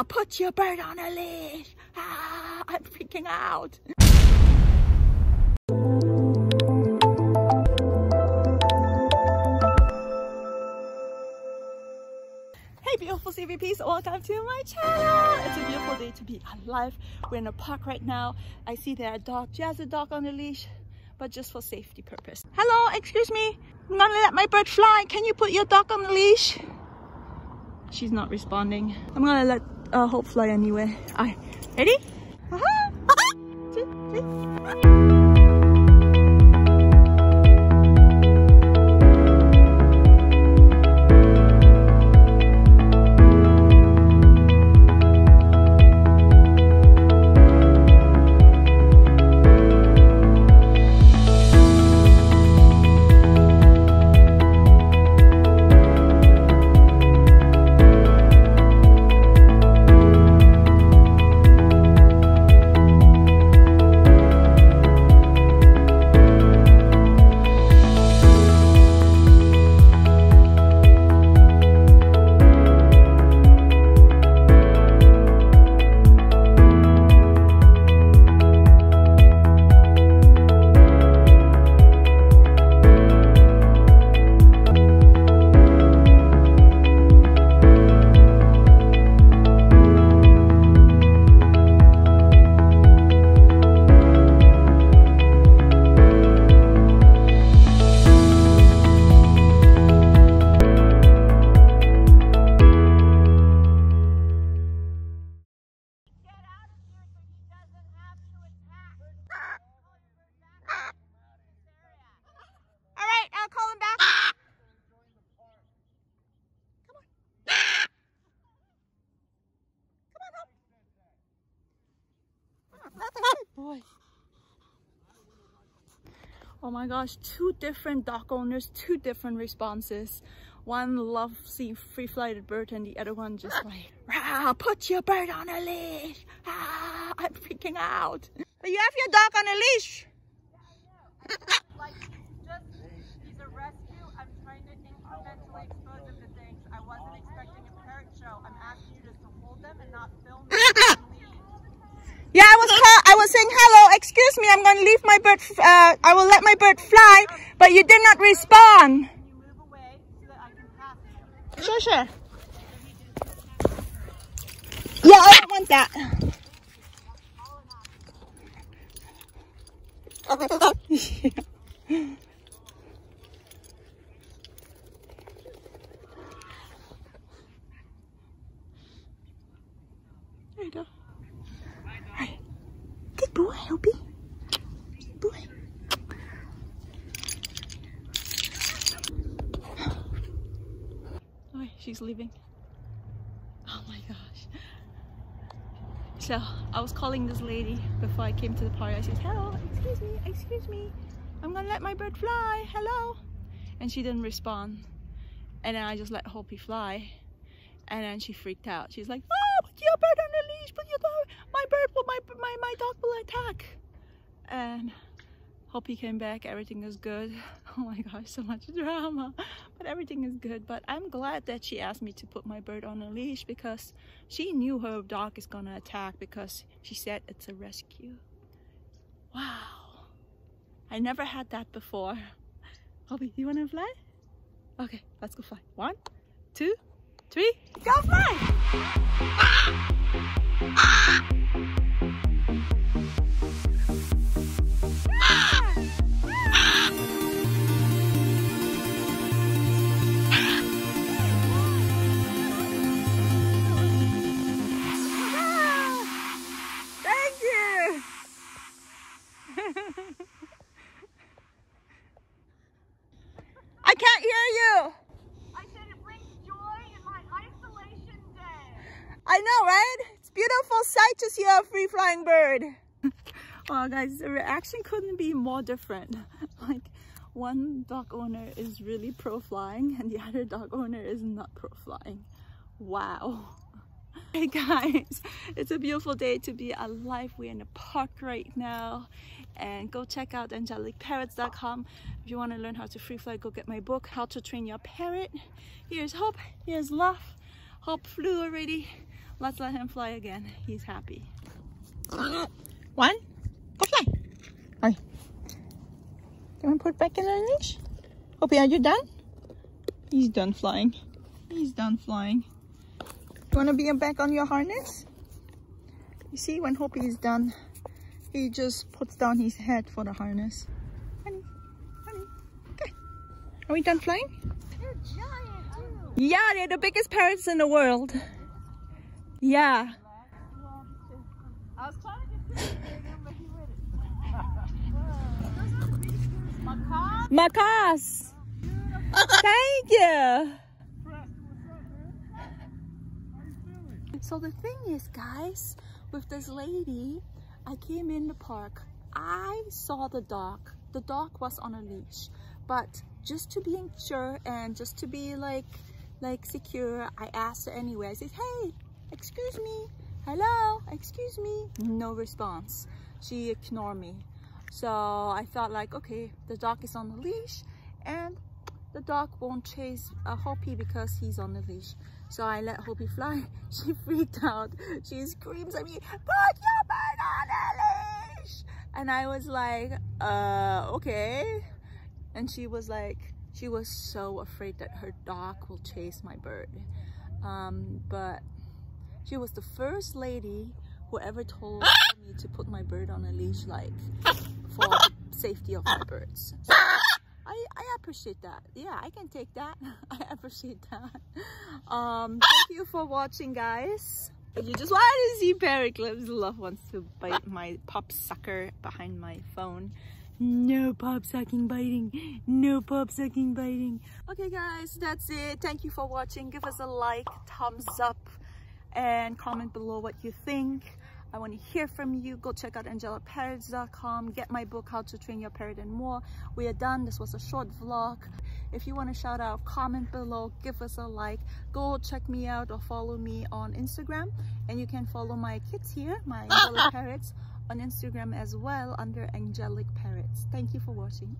Put your bird on a leash. I'm freaking out. Hey beautiful CVPs, welcome to my channel. It's a beautiful day to be alive. We're in a park right now. I see there a dog. She has a dog on a leash, but just for safety purpose. Hello, excuse me. I'm gonna let my bird fly. Can you put your dog on the leash? She's not responding. I'm gonna let Hope fly anyway. Alright, ready? 2, 3. Boy. Oh my gosh, 2 different dog owners, 2 different responses. One loves the free-flighted bird and the other one just like, put your bird on a leash. I'm freaking out. But you have your dog on a leash. Like, just, he's a rescue. I'm trying to incrementally expose him to things. I wasn't expecting a parrot show. I'm asking you just to hold them and not film them and leave. Yeah, I was saying hello, excuse me, I'm gonna leave my bird, I will let my bird fly, but you did not respond. Can you move away so that I can pass you? Sure. Yeah, I don't want that. Yeah. There you go. Good boy, Opie. Good boy. Oh, she's leaving. Oh my gosh. So I was calling this lady before I came to the party. I said, hello, excuse me. I'm gonna let my bird fly. Hello. And she didn't respond. And then I just let Hopi fly. And then she freaked out. She's like, oh, put your bird on the leash, put your dog, my bird will, my dog will attack. And Hopi came back, everything is good. Oh my gosh, so much drama. But everything is good. But I'm glad that she asked me to put my bird on a leash because she knew her dog is gonna attack because she said it's a rescue. Wow. I never had that before. Hopi, you wanna fly? Okay, let's go fly. 1, 2, 3, go fly! Thank you! I can't hear you! I said it brings joy in my isolation day. I know, right? It's a beautiful sight to see a free-flying bird. Well, guys, the reaction couldn't be more different. Like, one dog owner is really pro-flying and the other dog owner is not pro-flying. Wow. Hey guys, it's a beautiful day to be alive. We're in the park right now. And go check out angelicparrots.com. If you want to learn how to free fly, go get my book, How to Train Your Parrot. Here's Hope, here's Love. Hope flew already. Let's let him fly again. He's happy. One, go fly. Alright. You want to put back in the leash? Hoppy, are you done? He's done flying. He's done flying. You want to be back on your harness? You see, when Hoppy is done, he just puts down his head for the harness. Honey, honey, okay. Are we done flying? They're giant too. Yeah, they're the biggest parrots in the world. Yeah. I was trying to get him, but he wouldn't. Macaw? Macaws. Thank you. So the thing is, guys, with this lady, I came in the park. I saw the dog. The dog was on a leash, but just to be sure and just to be like secure, I asked her anyway. I said, "Hey, excuse me, hello, excuse me." No response. She ignored me. So I thought like, okay, the dog is on the leash and the dog won't chase Hoppy because he's on the leash. So I let Hoppy fly. She freaked out. She screams at me, "Put your bird on the leash!" And I was like, okay. And she was like, she was so afraid that her dog will chase my bird. But she was the first lady who ever told me to put my bird on a leash, like for the safety of my birds. So I appreciate that. Yeah, I can take that. I appreciate that. Thank you for watching, guys. If you just wanted to see parrot clips, Love wants to bite my pop sucker behind my phone. No pop sucking biting. No pop sucking biting. Okay guys, that's it. Thank you for watching. Give us a like, thumbs up, and comment below what you think. I want to hear from you. Go check out angelicparrots.com. Get my book, How to Train Your Parrot and More. We are done. This was a short vlog. If you want to shout out, comment below, give us a like. Go check me out or follow me on Instagram. And you can follow my kids here, my Angelic Parrots, on Instagram as well under Angelic Parrots. Thank you for watching.